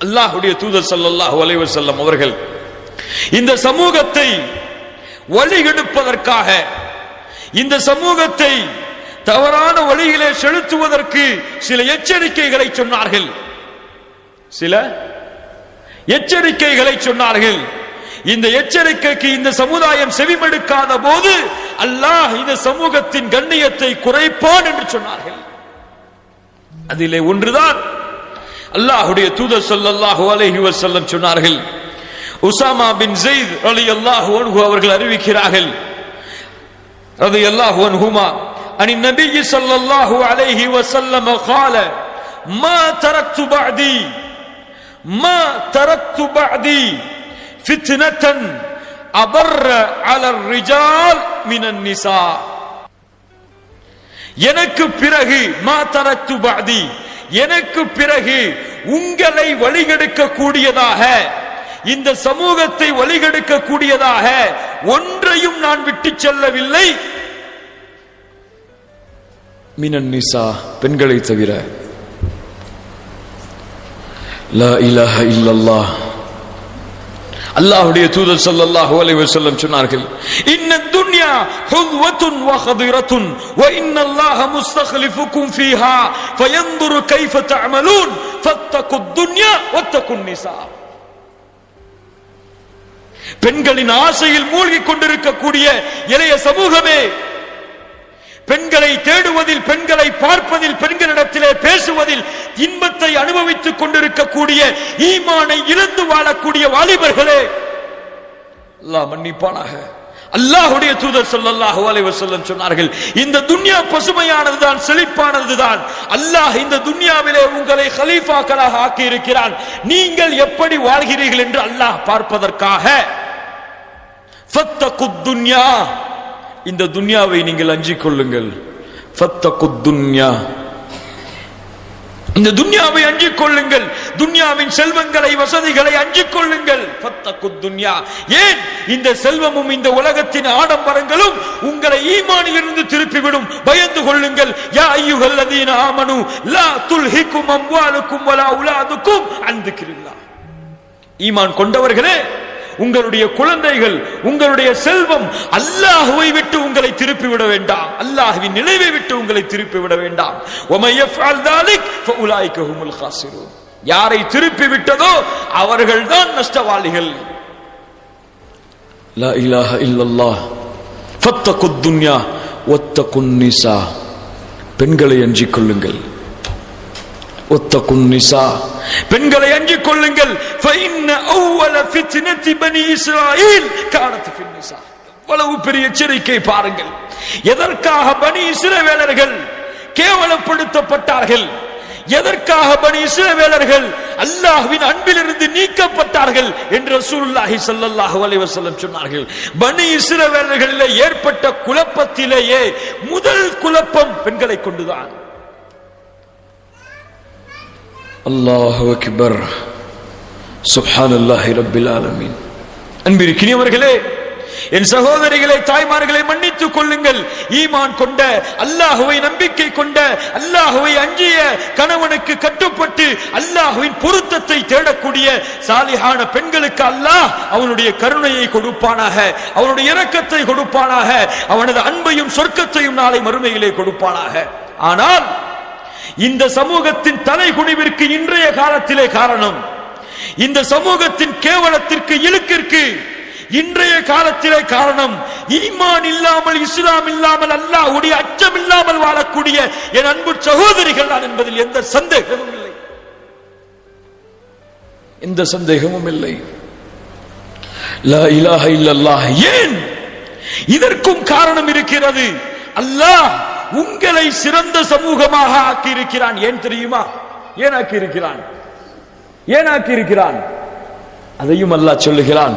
அல்லாஹ்வுடைய தூதர் ஸல்லல்லாஹு அலைஹி வஸல்லம் அவர்கள் இந்த சமூகத்தை வழிகெடுப்பதற்காக, இந்த சமூகத்தை தவறான வழியிலே செலுத்துவதற்கு சில எச்சரிக்கைகளை சொன்னார்கள். சில எச்சரிக்கைகளை சொன்னார்கள். இந்த எச்சரிக்கைக்கு இந்த சமுதாயம் செவிமடுக்காத போது அல்லாஹ் இந்த சமூகத்தின் கண்ணியத்தை குறைப்பான் என்று சொன்னார்கள். அதிலே ஒன்றுதான் அல்லாஹ்வுடைய தூதர் ஸல்லல்லாஹு அலைஹி வஸல்லம் சொன்னார்கள். உஸாமா பின் ஸைத் ரலியல்லாஹு அன்ஹு அவர்கள் அறிவிக்கிறார்கள், ரலியல்லாஹு அன்ஹுமா அன் நபி ஸல்லல்லாஹு அலைஹி வஸல்லம் قال ما تركت بعدي فتنة أضر على الرجال من النساء. எனக்கு பிறகு மா தரத்து பாதி, எனக்கு பிறகு உங்களை வழிகெடுக்க கூடியதாக, இந்த சமூகத்தை வழிகெடுக்க கூடியதாக ஒன்றையும் நான் விட்டு செல்லவில்லை. மினன் நிசா, பெண்களை தவிர. லா இலாஹா இல்லல்லாஹ். அல்லாஹ்வுடைய தூதர் ஸல்லல்லாஹு அலைஹி வஸல்லம் சொன்னார்கள், இன்ன துன்யா ஹுத்வத்துன் வ ஹதிரத்துன் வ இன்னல்லாஹ முஸ்தக்லிஃபுக்கும் ஃபீஹா ஃபயன்துரு கைஃப தஅமலூன் ஃபத்தகுத் துன்யா வத்தகுன் நிசா. பெண்களின் ஆசையில் மூழ்கிக் கொண்டிருக்கக்கூடிய இளைய சமூகமே, பெண்களை தேடுவதில், பெண்களை பார்ப்பதில், பெண்களிடத்திலே பேசுவதில் இன்பத்தை அனுபவித்துக் கொண்டிருக்கக்கூடிய ஈமானை இழந்து வாழக்கூடிய வாலிபர்களே, அல்லாஹ் மன்னிப்பானாக. அல்லாஹ்வுடைய தூதர் ஸல்லல்லாஹு அலைஹி வஸல்லம் சொன்னார்கள், இந்த துன்யா பசுமையானதுதான், செழிப்பானதுதான். அல்லாஹ் இந்த துன்யாவிலே உங்களை கலீஃபாக்களாக ஆக்கி இருக்கிறான். நீங்கள் எப்படி வாழ்கிறீர்கள் என்று அல்லாஹ் பார்ப்பதற்காக. ஃபத்தகுத் துன்யா, இந்த துன்யாவை நீங்கள் அஞ்சிக் கொள்ளுங்கள். ஃபத்தகுத் துன்யா, இந்த துன்யாவை அஞ்சிக் கொள்ளுங்கள். துன்யாவின் செல்வங்களை, வசதிகளை அஞ்சிக் கொள்ளுங்கள். ஃபத்தகுத் துன்யா. ஏன்? இந்த செல்வமும் இந்த உலகத்தின் ஆடம்பரங்களும் உங்களை ஈமானிலிருந்து திருப்பிவிடும். பயந்து கொள்ளுங்கள். யா அய்யுஹல்லதீன ஆமனு லா துல்ஹிக்கும் அம்வாலுக்கும் வலா அவுலாதுக்கும் அன் திக்ரில்லாஹ். ஈமான் கொண்டவர்களே, உங்களுடைய குழந்தைகள், உங்களுடைய செல்வம் அல்லாஹ்வை விட்டு உங்களை திருப்பி விட வேண்டாம். அல்லாஹ்வின் நினைவை விட்டு உங்களை திருப்பி விட வேண்டாம். வமை யஃஅல் ذلك فاولئك هم الخاسرون. யாரை திருப்பி விட்டதோ அவர்கள்தான் நஷ்டவாளிகள். லா இலாஹா இல்லல்லாஹ். ஃபத்தகுத் துன்யா வத்தகுன் நிசா. பெண்களை அஞ்சிக் கொள்ளுங்கள். வத்தகுன் நிசா, பெண்களை அஞ்சிக் கொள்ளுங்கள். فإن أول فتنة بني إسرائيل كانت في النساء. அவ்வளவு பெரிய எச்சரிக்கை பாருங்கள். எதற்காக பனி இஸ்ரவேலர்கள் கேவலப்படுத்தப்பட்டார்கள்? எதற்காக பனி இஸ்ரவேலர்கள் அல்லாஹ்வின் அன்பிலிருந்து நீக்கப்பட்டார்கள் என்று ரசூலுல்லாஹி ஸல்லல்லாஹு அலைஹி வஸல்லம் சொன்னார்கள். பனி இஸ்ரவேலர்களிலே ஏற்பட்ட குழப்பத்திலேயே முதல் குழப்பம் பெண்களை கொண்டுதான். அல்லாஹு அக்பர். சுப்ஹானல்லாஹி ரப்பில் ஆலமீன். அன்பிற்கினியவர்களே, என் சகோதரிகளை, தாய்மார்களை மன்னித்துக் கொள்ளுங்கள். ஈமான் கொண்ட, அல்லாஹ்வை நம்பிக்கை கொண்ட, அல்லாஹ்வை அஞ்சிய, கணவனுக்கு கட்டுப்பட்டு அல்லாஹ்வின் பொருத்தத்தை தேடக்கூடிய சாலிஹான பெண்களுக்கு அல்லாஹ் அவனுடைய கருணையை கொடுப்பானாக, அவனுடைய இரக்கத்தை கொடுப்பானாக, அவனது அன்பையும் சொர்க்கத்தையும் நாளை மறுமையிலே கொடுப்பானாக. ஆனால் இந்த சமூகத்தின் தலைகுனிவிற்கு இன்றைய காலத்திலே காரணம், இந்த சமூகத்தின் கேவலத்திற்கு, இழுக்கிற்கு இன்றைய காலத்திலே காரணம், ஈமான் இல்லாமல், இஸ்லாம் இல்லாமல், அல்லாஹ்வுடைய அச்சம் இல்லாமல் வாழக்கூடிய என் அன்பு சகோதரிகள் தான் என்பதில் எந்த சந்தேகமும் இல்லை. எந்த சந்தேகமும் இல்லை. லா இலாஹா இல்லல்லாஹ். ஏன்? இதற்கும் காரணம் இருக்கிறது. அல்லாஹ் உங்களை சிறந்த சமூகமாக ஆக்கி இருக்கிறான். ஏன் தெரியுமா? ஏன் ஆக்கி இருக்கிறான்? ஏன் ஆக்கி இருக்கிறான்? அதையும் அல்லாஹ் சொல்லுகிறான்.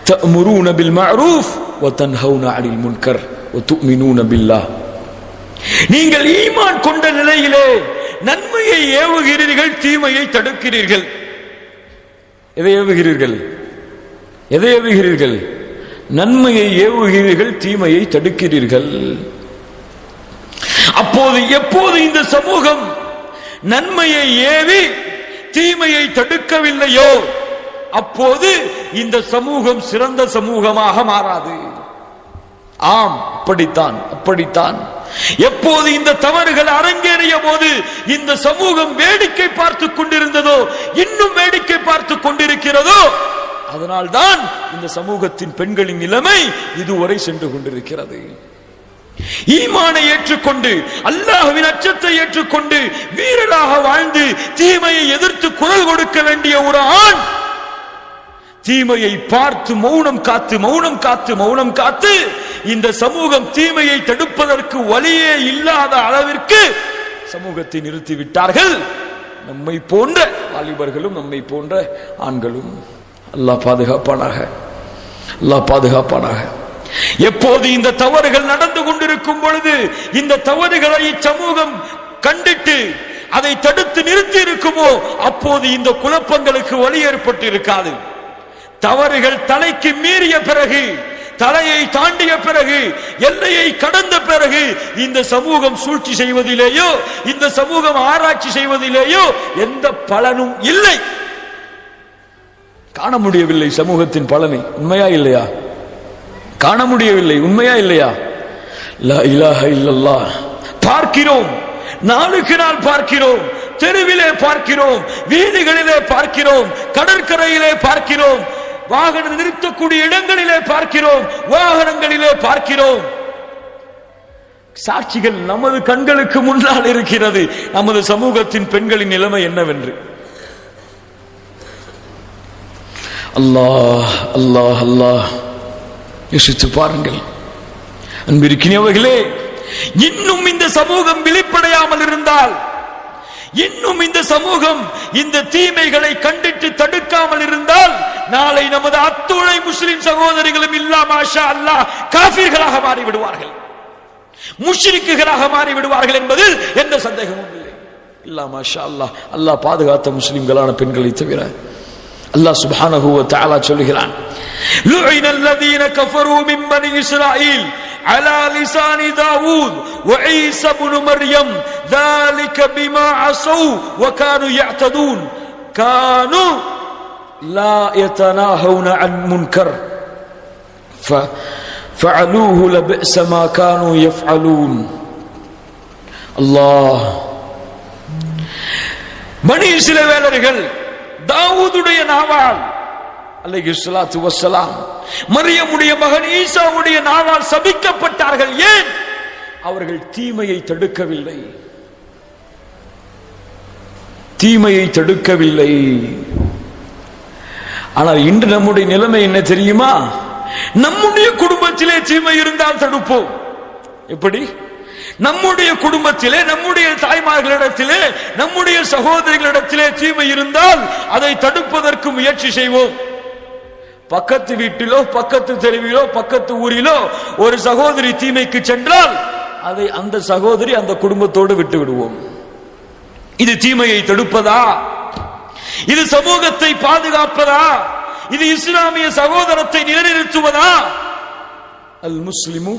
தஅமுரூன பில் மஅரூஃப் வ தன்ஹவுன அனில் முன்கர் வ துமினூன பில்லாஹ். நீங்கள் ஈமான் கொண்ட நிலையிலே நன்மையை ஏவுகிறீர்கள், தீமையை தடுக்கிறீர்கள். எதை ஏவுகிறீர்கள்? எதை ஏவுகிறீர்கள்? நன்மையை ஏவுகிறீர்கள், தீமையை தடுக்கிறீர்கள். அப்போது எப்போது இந்த சமூகம் நன்மையை ஏவி தீமையை தடுக்கவில்லையோ அப்போது இந்த சமூகம் சிறந்த சமூகமாக மாறாது. ஆம், அப்படித்தான். எப்போது இந்த தவறுகள் அரங்கேறிய போது இந்த சமூகம் வேடிக்கை பார்த்துக் கொண்டிருந்ததோ, இன்னும் வேடிக்கை பார்த்துக் கொண்டிருக்கிறதோ, அதனால்தான் இந்த சமூகத்தின் பெண்களின் நிலைமை இதுவரை சென்று கொண்டிருக்கிறது. ஈமானை ஏற்றுக்கொண்டு அல்லாஹ்வின் அச்சத்தை ஏற்றுக்கொண்டு வீரராக வாழ்ந்து தீமையை எதிர்த்து குரல் கொடுக்க வேண்டிய ஒரு ஆண் தீமையை பார்த்து மௌனம் காத்து இந்த சமூகம் தீமையை தடுப்பதற்கு வழியே இல்லாத அளவிற்கு சமூகத்தை நிறுத்திவிட்டார்கள். நம்மை போன்ற வாலிபர்களும் நம்மை போன்ற ஆண்களும். அல்லாஹ் பாதுகாப்பானாக. எப்போது இந்த தவறுகள் நடந்து கொண்டிருக்கும் பொழுது இந்த தவறுகளை சமூகம் கண்டிட்டு அதை தடுத்து நிறுத்தி இருக்குமோ அப்போது இந்த குழப்பங்களுக்கு வழி ஏற்பட்டு இருக்காது. தவறுகள் தலைக்கு மீறிய பிறகு, தலையை தாண்டிய பிறகு, எல்லையை கடந்த பிறகு இந்த சமூகம் சூழ்ச்சி செய்வதிலேயோ இந்த சமூகம் ஆராய்ச்சி செய்வதிலேயோ எந்த பலனும் இல்லை. காண முடியவில்லை சமூகத்தின் பலனை. உண்மையா இல்லையா? காண முடியவில்லை. உண்மையா இல்லையா? லா இலாஹ இல்லல்லாஹ். பார்க்கிறோம், நாளுக்கு நாள் பார்க்கிறோம், தெருவிலே பார்க்கிறோம், வீதிகளிலே பார்க்கிறோம், கடற்கரையிலே பார்க்கிறோம், வாகனம் நிறுத்தக்கூடிய இடங்களிலே பார்க்கிறோம், வாகனங்களிலே பார்க்கிறோம். சாட்சிகள் நமது கண்களுக்கு முன்னால் இருக்கிறது. நமது சமூகத்தின் பெண்களின் நிலைமை என்னவென்று. அல்லாஹ் அல்லாஹ் அல்லாஹ் யோசித்து பாருங்கள். அன்பிற்கினியவர்களே, இன்னும் இந்த சமூகம் விழிப்படையாமல் இருந்தால், இன்னும் இந்த சமூகம் இந்த தீமைகளை கண்டித்து தடுக்காமல் இருந்தால், நாளை நமது அத்துணை முஸ்லிம் சகோதரிகளும் இல்லா மாஷா அல்லாஹ் காஃபிர்களாக மாறிவிடுவார்கள், முஷ்ரிக்குகளாக மாறிவிடுவார்கள் என்பதில் எந்த சந்தேகமும் இல்லை. இல்லா மாஷா அல்லாஹ். அல்லாஹ் பாதுகாத்த முஸ்லிம்களான பெண்களை தவிர. அல்லாஹ் சுப்ஹானஹு வ தஆலா சொல்கிறான், لعن الذين كفروا من بني إسرائيل على لسان داود وعيسى بن مريم ذلك بما عصوا وكانوا يعتدون كانوا لا يتناهون عن منكر فعلوه لبئس ما كانوا يفعلون. الله. பனி இஸ்ரவேலர்கள் தாவூதுடைய நாவால் அலைஹிஸ்ஸலாத்து வஸ்ஸலாம் மரியமுடைய மகன் ஈசாவுடைய நாவால் சபிக்கப்பட்டார்கள். ஏன்? அவர்கள் தீமையை தடுக்கவில்லை. ஆனால் இன்று நம்முடைய நிலைமை என்ன தெரியுமா? நம்முடைய குடும்பத்திலே தீமை இருந்தால் தடுப்போம். எப்படி? நம்முடைய குடும்பத்திலே, நம்முடைய தாய்மார்களிடத்திலே, நம்முடைய சகோதரிகளிடத்திலே தீமை இருந்தால் அதை தடுப்பதற்கு முயற்சி செய்வோம். பக்கத்து வீட்டிலோ, பக்கத்து தெருவிலோ, பக்கத்து ஊரிலோ ஒரு சகோதரி தீமைக்கு சென்றால் அதை அந்த சகோதரி அந்த குடும்பத்தோடு விட்டு விடுவோம். இது தீமையை தடுப்பதா? இது சமூகத்தை பாதுகாப்பதா? இது இஸ்லாமிய சகோதரத்தை நிலைநிறுத்துவதா? அல் முஸ்லிமு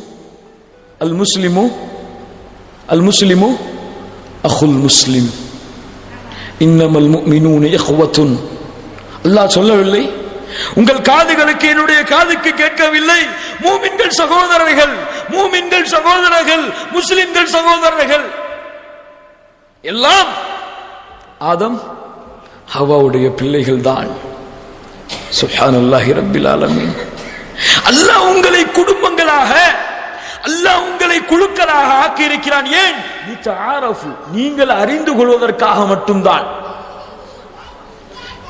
அஹுல் முஸ்லிம் இன்னமல் முஃமினூன இஹ்வத்துன். அல்லாஹ் சொல்லவில்லை? உங்கள் காதுகளுக்கு என்னுடைய காதுக்கு கேட்கவில்லை? மூமின்கள் சகோதரர்கள், முஸ்லிம்கள் சகோதரர்கள் எல்லாம் ஆதம் ஹவ்வாவுடைய பிள்ளைகள் தான். சுப்ஹானல்லாஹி ரப்பில் ஆலமீன். அல்லாஹ் உங்களை குடும்பங்களாக, அல்லாஹ் உங்களை குழுக்களாக ஆக்கி இருக்கிறான். ஏன்? நீங்கள் அறிந்து கொள்வதற்காக மட்டும்தான்.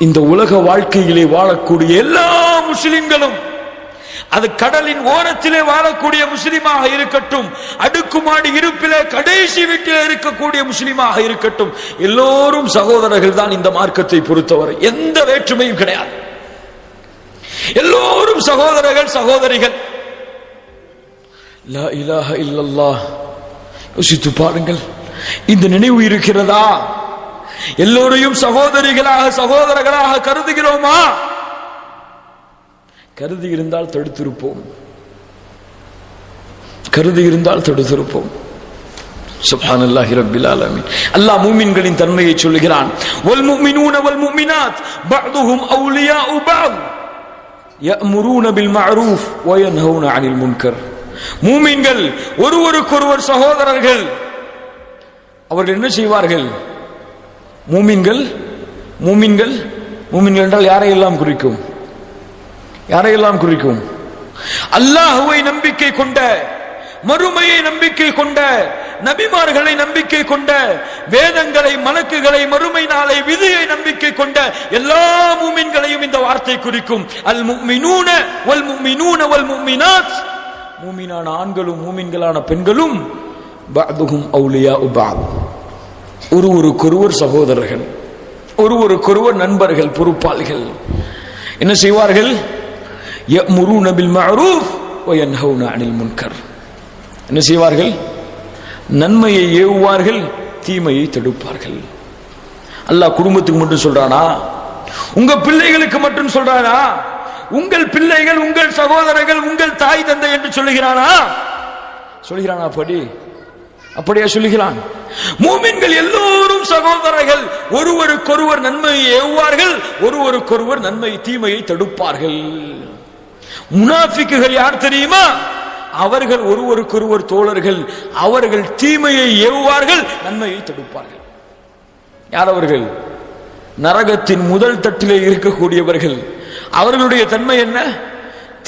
இந்த உலக வாழ்க்கையிலே வாழக்கூடிய எல்லா முஸ்லிம்களும், அது கடலின் ஓரத்திலே வாழக்கூடிய முஸ்லிமாக இருக்கட்டும், அடுக்குமாடி இருப்பிலே கடைசி வீட்டிலே இருக்கக்கூடிய முஸ்லிமாக இருக்கட்டும், எல்லோரும் சகோதரர்கள் தான். இந்த மார்க்கத்தை பொறுத்தவரை எந்த வேற்றுமையும் கிடையாது. எல்லோரும் சகோதரர்கள், சகோதரிகள். லா இலாஹ இல்லல்லாஹ். யோசித்து பாருங்கள், இந்த நினைவு இருக்கிறதா? எல்லோரையும் சகோதரிகளாக, சகோதரர்களாக கருதுகிறோமா? கருதி இருந்தால் தடுத்திருப்போம். சுப்ஹானல்லாஹி ரப்பில் ஆலமீன். அல்லாஹ் மூமின்களின் தன்மையை சொல்கிறான். வல் முஃமினூன வல் முஃமினாத் பஅதுஹும் அவுலியாஉ பஅத் யஅமுரூன பில் மஅரூஃப் வ யன்ஹவுன அனில் முன்கர். மூமின்கள் ஒருவருக்கொருவர் சகோதரர்கள். அவர்கள் என்ன செய்வார்கள்? மூமின்கள் என்றால் யாரையெல்லாம் குறிக்கும்? யாரையெல்லாம் குறிக்கும்? அல்லாஹ்வை நம்பிக்கை கொண்ட, மறுமையை நம்பிக்கை கொண்ட, நபிமார்களை நம்பிக்கை கொண்ட, வேதங்களை, மலக்குகளை, மறுமை நாளை, விதியை நம்பிக்கை கொண்ட எல்லா மூமின்களையும் இந்த வார்த்தை குறிக்கும். அல் முஃமினூன வல் முஃமினூன வல் முஃமினாத், மூமினான ஆண்களும் மூமின்களான பெண்களும் பஅதுஹும் அவுலியாஉ பஅத், ஒருவருக்கொருவர் சகோதரர்கள், ஒருவருக்கொருவர் நண்பர்கள், பொறுப்பாளிகள். என்ன செய்வார்கள்? யஅமுரூன பில் மஅரூஃப் வ யன்ஹவுன அனில் முன்கர். என்ன செய்வார்கள்? நன்மையை ஏவுவார்கள், தீமையை தடுப்பார்கள். அல்லாஹ் குடும்பத்துக்கு மட்டும் சொல்றானா? உங்க பிள்ளைகளுக்கு மட்டும் சொல்றானா? உங்கள் பிள்ளைகள், உங்கள் சகோதரர்கள், உங்கள் தாய் தந்தை என்று சொல்லுகிறானா? அப்படியா சொல்லுகிறான்? மூமின்கள் எல்லோரும் சகோதரர்கள், ஒருவருக்கொருவர் நன்மையை ஏவுவார்கள், ஒருவருக்கொருவர் நன்மை தீமையை தடுப்பார்கள். முனாஃபிக்குகள் யார் தெரியுமா? அவர்கள் ஒருவருக்கொருவர் தோழர்கள், அவர்கள் தீமையை ஏவுவார்கள், நன்மையை தடுப்பார்கள். யார் அவர்கள்? நரகத்தின் முதல் தட்டிலே இருக்கக்கூடியவர்கள். அவர்களுடைய தன்மை என்ன?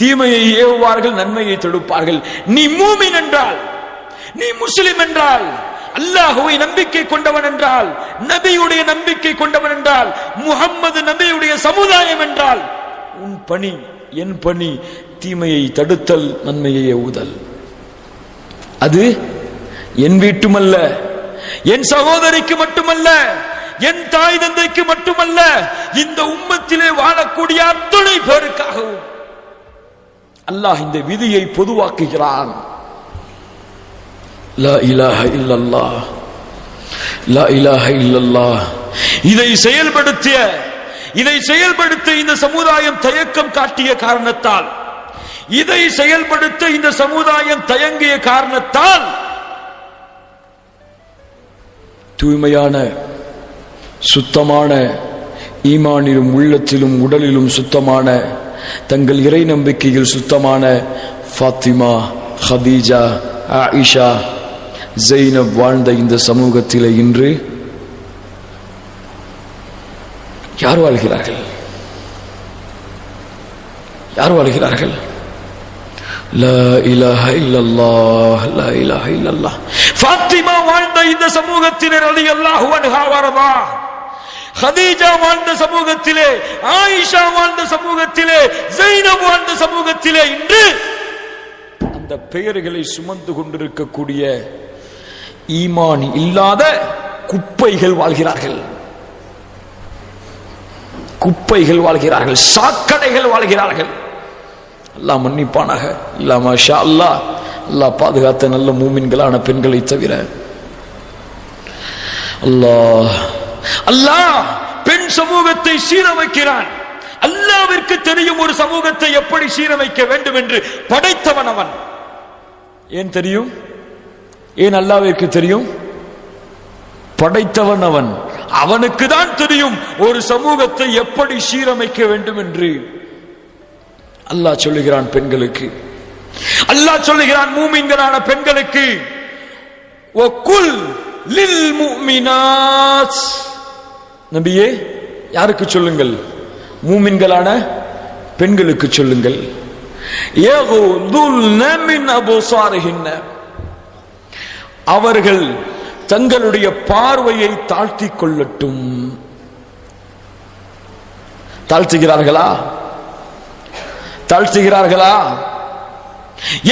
தீமையை ஏவுவார்கள், நன்மையை தடுப்பார்கள். நீ மூமின் என்றால், நீ முஸ்லிம் என்றால், அல்லாஹ்வை நம்பிக்கை கொண்டவன் என்றால், நபியுடைய நம்பிக்கை கொண்டவன் என்றால், முஹம்மது நபியுடைய சமுதாயம் என்றால், உன் பணி, என் பணி தீமையை தடுத்தல், நன்மையை ஏவுதல். அது என் வீட்டுமல்ல, என் சகோதரிக்கு மட்டுமல்ல, என் தாய் தந்தைக்கு மட்டுமல்ல, இந்த உம்மத்திலே வாழக்கூடிய அத்தனை பேருக்காகவும் அல்லாஹ் இந்த விதியை பொதுவாக்குகிறான். லா இலாஹ இல்லல்லாஹ், லா இலாஹ இல்லல்லாஹ். இதை செயல்படுத்த இந்த சமுதாயம் தயக்கம் காட்டிய காரணத்தால், இதை செயல்படுத்த இந்த சமுதாயம் தயங்கிய காரணத்தால், தூய்மையான சுத்தமான ஈமானிலும் உள்ளத்திலும் உடலிலும் சுத்தமான, தங்கள் இறை நம்பிக்கையில் சுத்தமான ஃபாத்திமா, ஹதீஜா, ஆயிஷா, ஜெய்னப் வாழ்ந்த இந்த சமூகத்திலே இன்று யார் வாழ்கிறார்கள்? யார் வாழ்கிறார்கள்? லா இலாஹ இல்லல்லாஹ், லா இலாஹ இல்லல்லாஹ். ஃபாத்திமா வாழ்ந்த இந்த சமூகத்தினர் ரலியல்லாஹு அன்ஹா வரதா, ஹதீஜா வாழ்ந்த சமூகத்திலே, ஆயிஷா வாழ்ந்த சமூகத்திலே, ஜெய்னப் வாழ்ந்த சமூகத்திலே இன்று அந்த பெயர்களை சுமந்து கொண்டிருக்கக்கூடிய ஈமான் இல்லாத குப்பைகள் வாழ்கிறார்கள். குப்பைகள் வாழ்கிறார்கள், சாக்கடைகள் வாழ்கிறார்கள். அல்லாஹ் மன்னிப்பானாக. இல்லா மாஷா அல்லாஹ், அல்லாஹ் பாதுகாத்த நல்ல மூமின்களான பெண்களை தவிர. அல்லாஹ் பெண் சமூகத்தை சீரமைக்கிறான். அல்லாஹ்விற்கு தெரியும் ஒரு சமூகத்தை எப்படி சீரமைக்க வேண்டும் என்று. படைத்தவன் அவன். ஏன் தெரியும்? ஏன் அல்லாஹ்விற்கு தெரியும்? படைத்தவன் அவன். அவனுக்கு தான் தெரியும் ஒரு சமூகத்தை எப்படி சீரமைக்க வேண்டும் என்று. அல்லாஹ் சொல்லுகிறான் பெண்களுக்கு, அல்லாஹ் சொல்லுகிறான் மூமின்களான பெண்களுக்கு, வகுல் லில் முஃமினாத். நபியே, யாருக்கு சொல்லுங்கள்? மூமின்களான பெண்களுக்கு சொல்லுங்கள். யகுதுல்ன மின் அபுசாரிஹின்ன, அவர்கள் தங்களுடைய பார்வையை தாழ்த்திக் கொள்ளட்டும். தாழ்த்துகிறார்களா? தாழ்த்துகிறார்களா?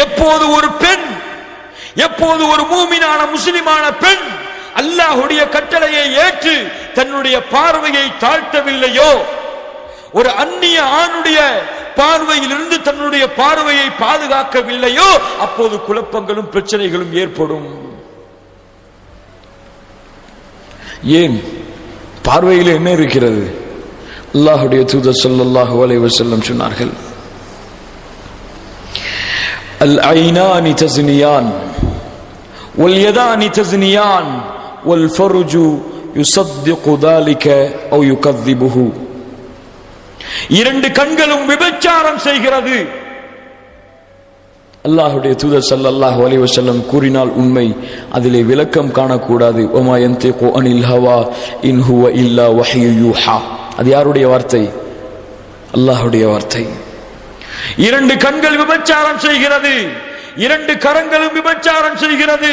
எப்போது ஒரு பெண், எப்போது ஒரு மூமினான முஸ்லிமான பெண் அல்லாஹ்வுடைய கட்டளையை ஏற்று தன்னுடைய பார்வையை தாழ்த்தவில்லையோ, ஒரு அந்நிய ஆணுடைய பார்வையிலிருந்து தன்னுடைய பார்வையை பாதுகாக்கவில்லையோ, அப்போது குழப்பங்களும் பிரச்சனைகளும் ஏற்படும். ஏன்? பார்வையில் என்ன இருக்கிறது? அல்லாஹ்வுடைய தூதர் ஸல்லல்லாஹு அலைஹி வஸல்லம் சொன்னார்கள், அல் ஐனானி தஸ்னியான் واليدان تزنيان والفرج يصدق ذلك أو يكذبه. இரண்டு கண்களும் விபச்சாரம் செய்கிறது. அல்லாஹ்வுடைய தூதர் ஸல்லல்லாஹு அலைஹி வஸல்லம் கூறினால் உண்மை, அதிலே விளக்கம் காணக்கூடாது. வமா யன்திகு அனில் ஹவா இன் ஹுவ இல்லா வஹ்யு யூஹா. அது யாருடைய வார்த்தை? அல்லாஹ்வுடைய வார்த்தை. இரண்டு கண்கள் விபச்சாரம் செய்கிறது, இரண்டு கரங்களும் விபச்சாரம் செய்கிறது.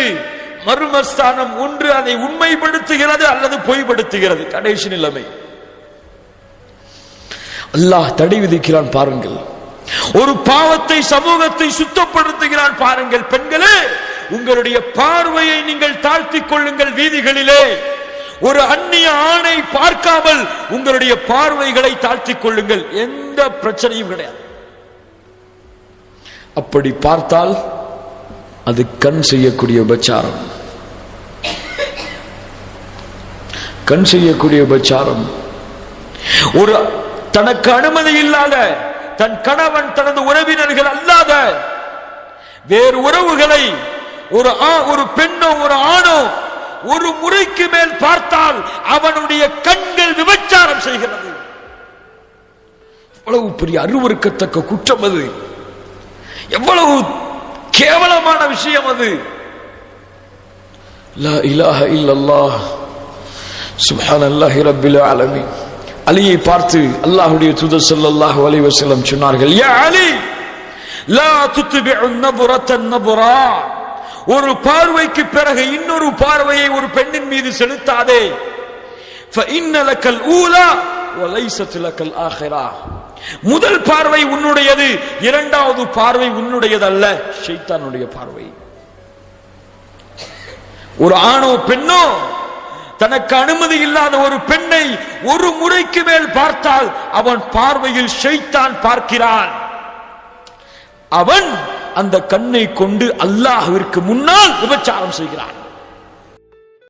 மர்மஸ்தானம் ஒன்று அதை உண்மைப்படுத்துகிறது அல்லது பொய்ப்படுத்துகிறது. கடைசி நிலைமை. அல்லாஹ் தடை விதிக்கிறான் பாருங்கள். ஒரு பாவத்தை, சமூகத்தை சுத்தப்படுத்துகிறான் பாருங்கள். பெண்களே, உங்களுடைய பார்வையை நீங்கள் தாழ்த்திக் கொள்ளுங்கள். வீதிகளிலே ஒரு அந்நிய ஆணை பார்க்காமல் உங்களுடைய பார்வைகளை தாழ்த்திக் கொள்ளுங்கள். எந்த பிரச்சனையும் கிடையாது. அப்படி பார்த்தால் அது கண் செய்யக்கூடிய விபச்சாரம். கண் செய்யக்கூடிய விபச்சாரம். ஒரு தனக்கு அனுமதி இல்லாத தன் கணவன், தனது உறவினர்கள் அல்லாத வேறு உறவுகளை ஒரு பெண்ணோ ஒரு ஆணோ ஒரு முறைக்கு மேல் பார்த்தால் அவனுடைய கண்கள் விபச்சாரம் செய்கிறது. எவ்வளவு பெரிய அருவருக்கத்தக்க குற்றம் அது! எவ்வளவு கேவலமான விஷயம் அது! லா இலாஹ இல்லல்லாஹ் சுப்ஹானல்லாஹி ரப்பில் ஆலமீன். அலியை பார்த்து அல்லாஹ்வுடைய தூதர் ஸல்லல்லாஹு அலைஹி வஸல்லம் சொன்னார்கள், யா அலி லா துத்பிஉ நظரத்தன் நظரா. ஒரு பார்வைக்கு பிறகு இன்னொரு பார்வையை ஒரு பெண்ணின் மீது செலுத்தாதே. فإن لك الأولى وليست لك الآخرة. முதல் பார்வை உன்னுடையது, இரண்டாவது பார்வை உன்னுடையது அல்ல, ஷைத்தானுடைய பார்வை. ஒரு ஆணோ பெண்ணோ தனக்கு அனுமதி இல்லாத ஒரு பெண்ணை ஒரு முறைக்கு மேல் பார்த்தால் அவன் பார்வையில் ஷைத்தான் பார்க்கிறான். அவன் அந்த கண்ணை கொண்டு அல்லாஹ்விற்கு முன்னால் விபச்சாரம் செய்கிறான்.